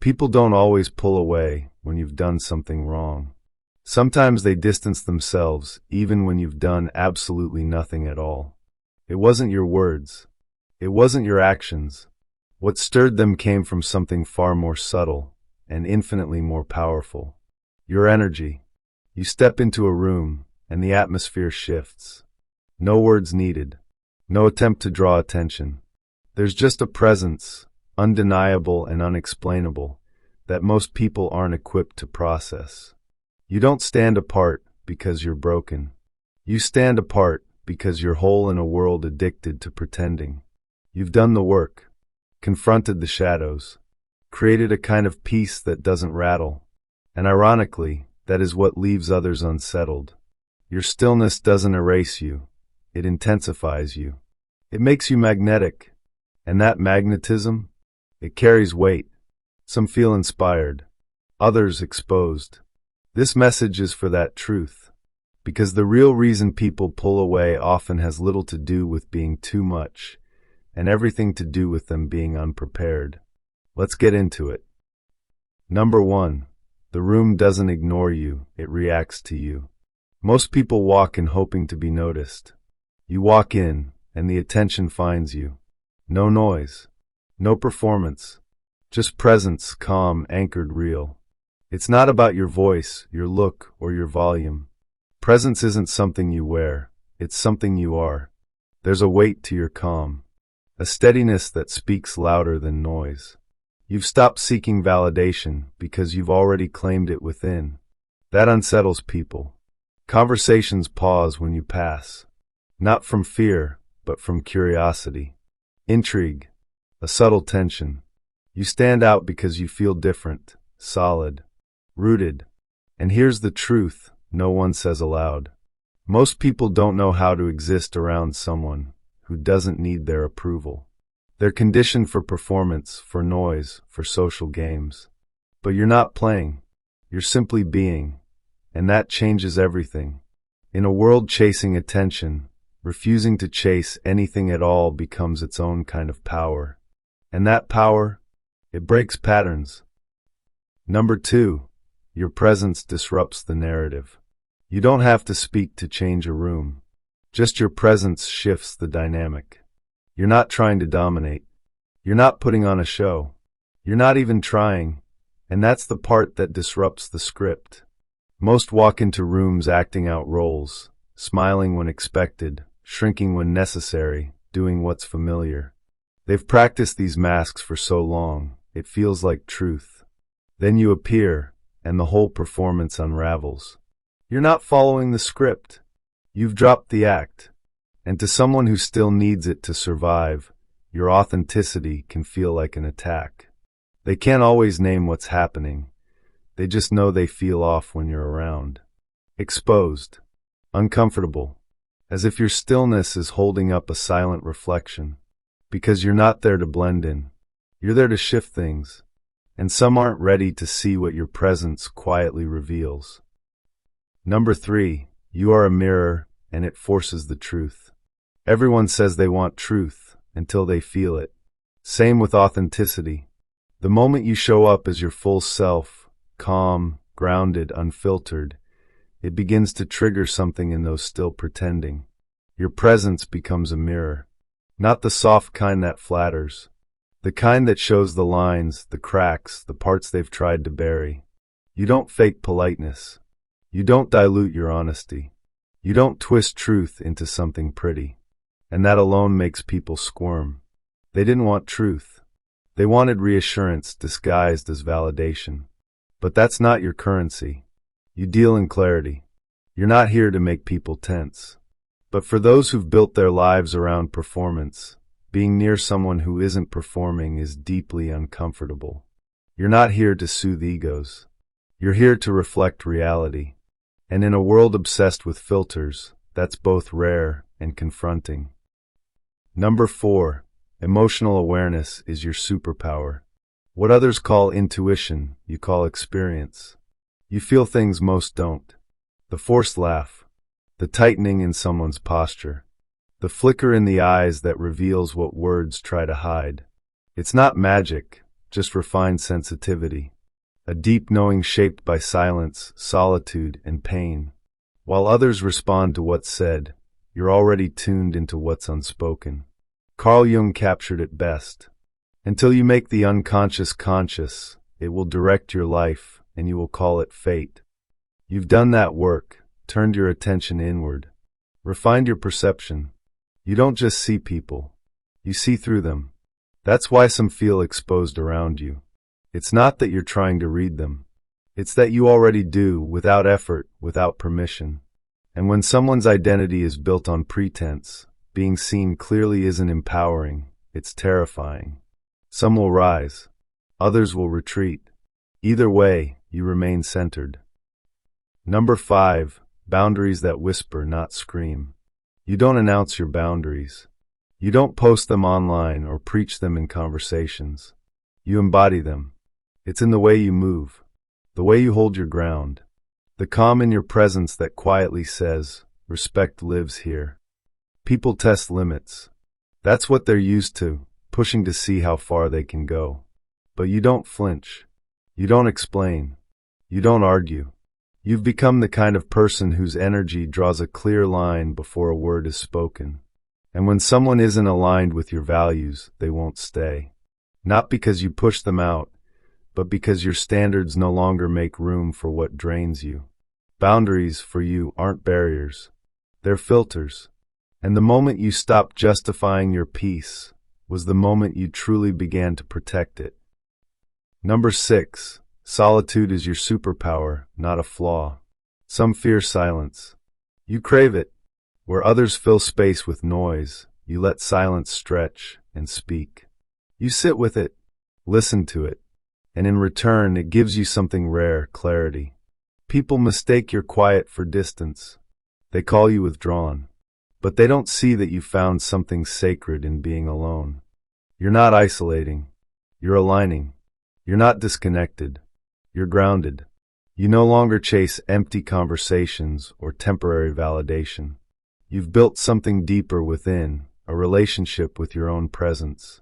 People don't always pull away when you've done something wrong. Sometimes they distance themselves even when you've done absolutely nothing at all. It wasn't your words. It wasn't your actions. What stirred them came from something far more subtle and infinitely more powerful. Your energy. You step into a room and the atmosphere shifts. No words needed. No attempt to draw attention. There's just a presence, undeniable and unexplainable, that most people aren't equipped to process. You don't stand apart because you're broken. You stand apart because you're whole in a world addicted to pretending. You've done the work, confronted the shadows, created a kind of peace that doesn't rattle. And ironically, that is what leaves others unsettled. Your stillness doesn't erase you. It intensifies you. It makes you magnetic. And that magnetism, it carries weight. Some feel inspired, others exposed. This message is for that truth, because the real reason people pull away often has little to do with being too much, and everything to do with them being unprepared. Let's get into it. Number 1. The room doesn't ignore you, it reacts to you. Most people walk in hoping to be noticed. You walk in, and the attention finds you. No noise. No performance. Just presence, calm, anchored, real. It's not about your voice, your look, or your volume. Presence isn't something you wear. It's something you are. There's a weight to your calm. A steadiness that speaks louder than noise. You've stopped seeking validation because you've already claimed it within. That unsettles people. Conversations pause when you pass. Not from fear, but from curiosity. Intrigue. A subtle tension. You stand out because you feel different, solid, rooted. And here's the truth no one says aloud. Most people don't know how to exist around someone who doesn't need their approval. They're conditioned for performance, for noise, for social games. But you're not playing. You're simply being. And that changes everything. In a world chasing attention, refusing to chase anything at all becomes its own kind of power. And that power, it breaks patterns. Number 2, your presence disrupts the narrative. You don't have to speak to change a room. Just your presence shifts the dynamic. You're not trying to dominate. You're not putting on a show. You're not even trying. And that's the part that disrupts the script. Most walk into rooms acting out roles, smiling when expected, shrinking when necessary, doing what's familiar. They've practiced these masks for so long, it feels like truth. Then you appear, and the whole performance unravels. You're not following the script. You've dropped the act. And to someone who still needs it to survive, your authenticity can feel like an attack. They can't always name what's happening. They just know they feel off when you're around. Exposed. Uncomfortable. As if your stillness is holding up a silent reflection. Because you're not there to blend in. You're there to shift things. And some aren't ready to see what your presence quietly reveals. Number 3, you are a mirror, and it forces the truth. Everyone says they want truth until they feel it. Same with authenticity. The moment you show up as your full self, calm, grounded, unfiltered, it begins to trigger something in those still pretending. Your presence becomes a mirror. Not the soft kind that flatters. The kind that shows the lines, the cracks, the parts they've tried to bury. You don't fake politeness. You don't dilute your honesty. You don't twist truth into something pretty. And that alone makes people squirm. They didn't want truth. They wanted reassurance disguised as validation. But that's not your currency. You deal in clarity. You're not here to make people tense. But for those who've built their lives around performance, being near someone who isn't performing is deeply uncomfortable. You're not here to soothe egos. You're here to reflect reality. And in a world obsessed with filters, that's both rare and confronting. Number 4, emotional awareness is your superpower. What others call intuition, you call experience. You feel things most don't. The forced laugh, the tightening in someone's posture, the flicker in the eyes that reveals what words try to hide. It's not magic, just refined sensitivity. A deep knowing shaped by silence, solitude, and pain. While others respond to what's said, you're already tuned into what's unspoken. Carl Jung captured it best. Until you make the unconscious conscious, it will direct your life, and you will call it fate. You've done that work, turned your attention inward, refined your perception. You don't just see people, you see through them. That's why some feel exposed around you. It's not that you're trying to read them. It's that you already do, without effort, without permission. And when someone's identity is built on pretense, being seen clearly isn't empowering, it's terrifying. Some will rise, others will retreat. Either way, you remain centered. Number 5, boundaries that whisper, not scream. You don't announce your boundaries. You don't post them online or preach them in conversations. You embody them. It's in the way you move, the way you hold your ground, the calm in your presence that quietly says, respect lives here. People test limits. That's what they're used to, pushing to see how far they can go. But you don't flinch. You don't explain. You don't argue. You've become the kind of person whose energy draws a clear line before a word is spoken. And when someone isn't aligned with your values, they won't stay. Not because you push them out, but because your standards no longer make room for what drains you. Boundaries, for you, aren't barriers. They're filters. And the moment you stopped justifying your peace was the moment you truly began to protect it. Number 6, solitude is your superpower, not a flaw. Some fear silence. You crave it. Where others fill space with noise, you let silence stretch and speak. You sit with it, listen to it. And in return, it gives you something rare, clarity. People mistake your quiet for distance. They call you withdrawn. But they don't see that you found something sacred in being alone. You're not isolating. You're aligning. You're not disconnected. You're grounded. You no longer chase empty conversations or temporary validation. You've built something deeper within, a relationship with your own presence.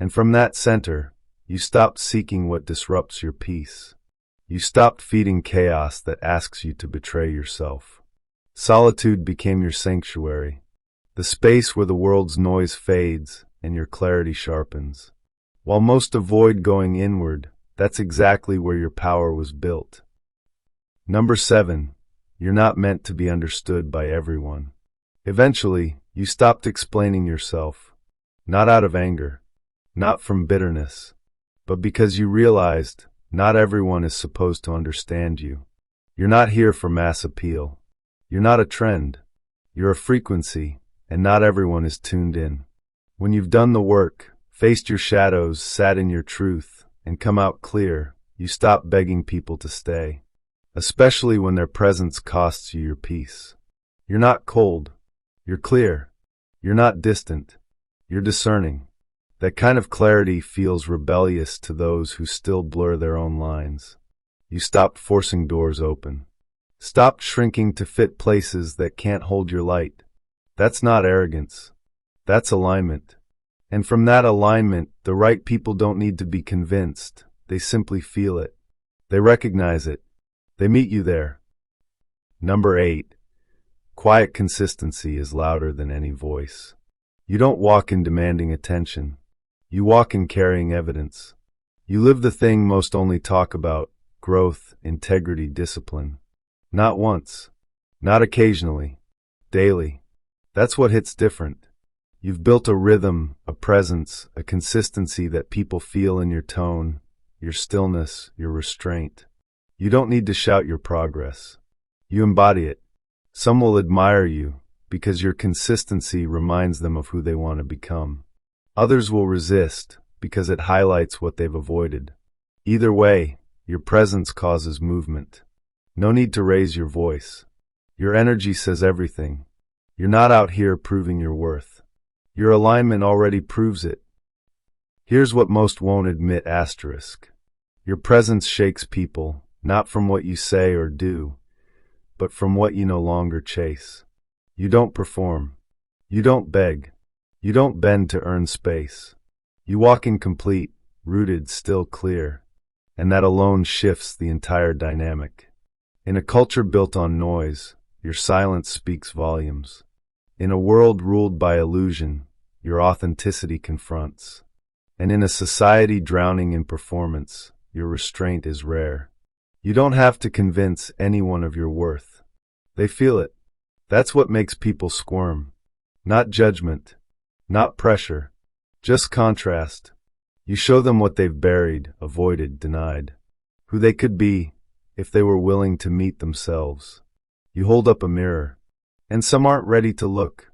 And from that center, you stopped seeking what disrupts your peace. You stopped feeding chaos that asks you to betray yourself. Solitude became your sanctuary, the space where the world's noise fades and your clarity sharpens. While most avoid going inward, that's exactly where your power was built. Number 7, you're not meant to be understood by everyone. Eventually, you stopped explaining yourself, not out of anger, not from bitterness, but because you realized not everyone is supposed to understand you. You're not here for mass appeal. You're not a trend. You're a frequency, and not everyone is tuned in. When you've done the work, faced your shadows, sat in your truth, and come out clear, you stop begging people to stay, especially when their presence costs you your peace. You're not cold. You're clear. You're not distant. You're discerning. That kind of clarity feels rebellious to those who still blur their own lines. You stopped forcing doors open. Stopped shrinking to fit places that can't hold your light. That's not arrogance. That's alignment. And from that alignment, the right people don't need to be convinced. They simply feel it. They recognize it. They meet you there. Number 8. Quiet consistency is louder than any voice. You don't walk in demanding attention. You walk in carrying evidence. You live the thing most only talk about, growth, integrity, discipline. Not once. Not occasionally. Daily. That's what hits different. You've built a rhythm, a presence, a consistency that people feel in your tone, your stillness, your restraint. You don't need to shout your progress. You embody it. Some will admire you because your consistency reminds them of who they want to become. Others will resist because it highlights what they've avoided. Either way, your presence causes movement. No need to raise your voice. Your energy says everything. You're not out here proving your worth. Your alignment already proves it. Here's what most won't admit asterisk. Your presence shakes people, not from what you say or do, but from what you no longer chase. You don't perform. You don't beg. You don't bend to earn space. You walk in complete, rooted, still clear. And that alone shifts the entire dynamic. In a culture built on noise, your silence speaks volumes. In a world ruled by illusion, your authenticity confronts. And in a society drowning in performance, your restraint is rare. You don't have to convince anyone of your worth. They feel it. That's what makes people squirm. Not judgment, not pressure, just contrast. You show them what they've buried, avoided, denied. Who they could be if they were willing to meet themselves. You hold up a mirror, and some aren't ready to look.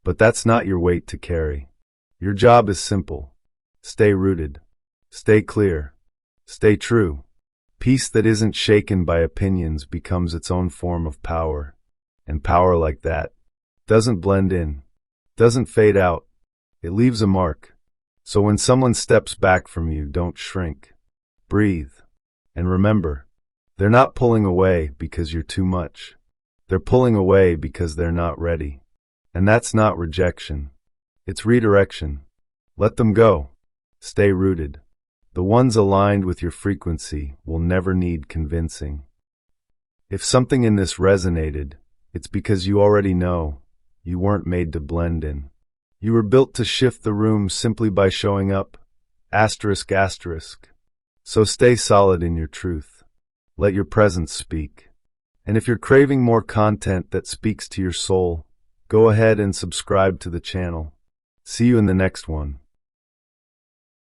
But that's not your weight to carry. Your job is simple. Stay rooted. Stay clear. Stay true. Peace that isn't shaken by opinions becomes its own form of power. And power like that doesn't blend in, doesn't fade out. It leaves a mark. So when someone steps back from you, don't shrink. Breathe. And remember, they're not pulling away because you're too much. They're pulling away because they're not ready. And that's not rejection. It's redirection. Let them go. Stay rooted. The ones aligned with your frequency will never need convincing. If something in this resonated, it's because you already know you weren't made to blend in. You were built to shift the room simply by showing up. Asterisk, asterisk. So stay solid in your truth. Let your presence speak. And if you're craving more content that speaks to your soul, go ahead and subscribe to the channel. See you in the next one.